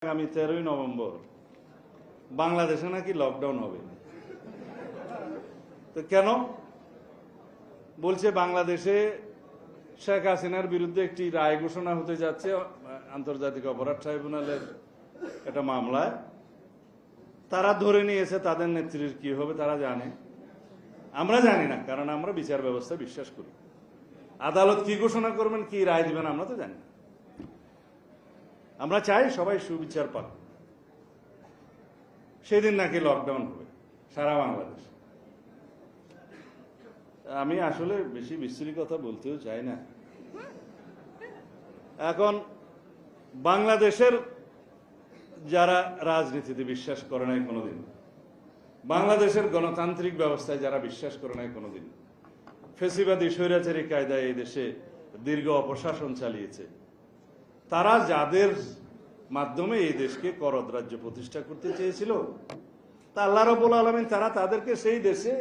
আগামী 13ই নভেম্বর বাংলাদেশে নাকি লকডাউন হবে। তো কেন বলছে? বাংলাদেশে শেখ হাসিনার বিরুদ্ধে একটি রায় ঘোষণা হতে যাচ্ছে আন্তর্জাতিক অপরাধ ট্রাইব্যুনালের একটা মামলায়। তারা ধরে নিয়েছে তাদের নেত্রীর কি হবে তারা জানে, আমরা জানি না, কারণ আমরা বিচার ব্যবস্থা বিশ্বাস করি। আদালত কি ঘোষণা করবেন, কি রায় দিবেন আমরা তো জানি না। আমরা চাই সবাই সুবিচার পাক। সেদিন নাকি লকডাউন হবে সারা বাংলাদেশ। আমি আসলে বেশি বিস্তৃত কথা বলতেও চাই না। এখন বাংলাদেশের যারা রাজনীতিতে বিশ্বাস করে নাই কোনোদিন, বাংলাদেশের গণতান্ত্রিক ব্যবস্থায় যারা বিশ্বাস করে নাই কোনোদিন, ফেসিবাদী স্বৈরাচারী কায়দায় এই দেশে দীর্ঘ অপশাসন চালিয়েছে, তারা যাদের মাধ্যমে এই দেশকে করদ রাজ্য প্রতিষ্ঠা করতে চেয়েছিল, তা আল্লাহ রাব্বুল আলামিন তাদেরকে সেই দেশে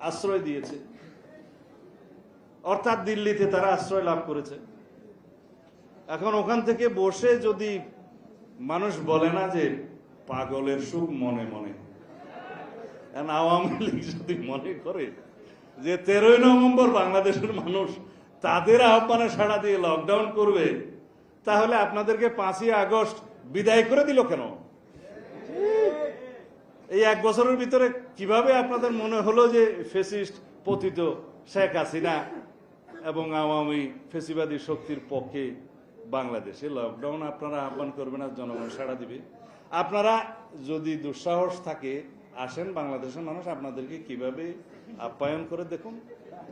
আশ্রয় দিয়েছে। অর্থাৎ দিল্লিতে তারা আশ্রয় লাভ করেছে। এখন ওখান থেকে বসে যদি মানুষ বলে না যে পাগলের সুখ মনে মনে, আওয়ামী লীগ যদি মনে করে যে 13ই নভেম্বর বাংলাদেশের মানুষ তাদের আহ্বানে সাড়া দিয়ে লকডাউন করবে, তাহলে আপনাদেরকে 5ই আগস্ট বিদায় করে দিল কেন? এই এক বছরের ভিতরে কিভাবে আপনাদের মনে হলো যে ফেসিস্ট পতিত শেখ হাসিনা এবং আওয়ামী ফেসিবাদী শক্তির পক্ষে বাংলাদেশে লকডাউন আপনারা আহ্বান করবেন আর জনগণ সাড়া দিবে? আপনারা যদি দুঃসাহস থাকে আসেন, বাংলাদেশের মানুষ আপনাদেরকে কিভাবে আপ্যায়ন করে দেখুন।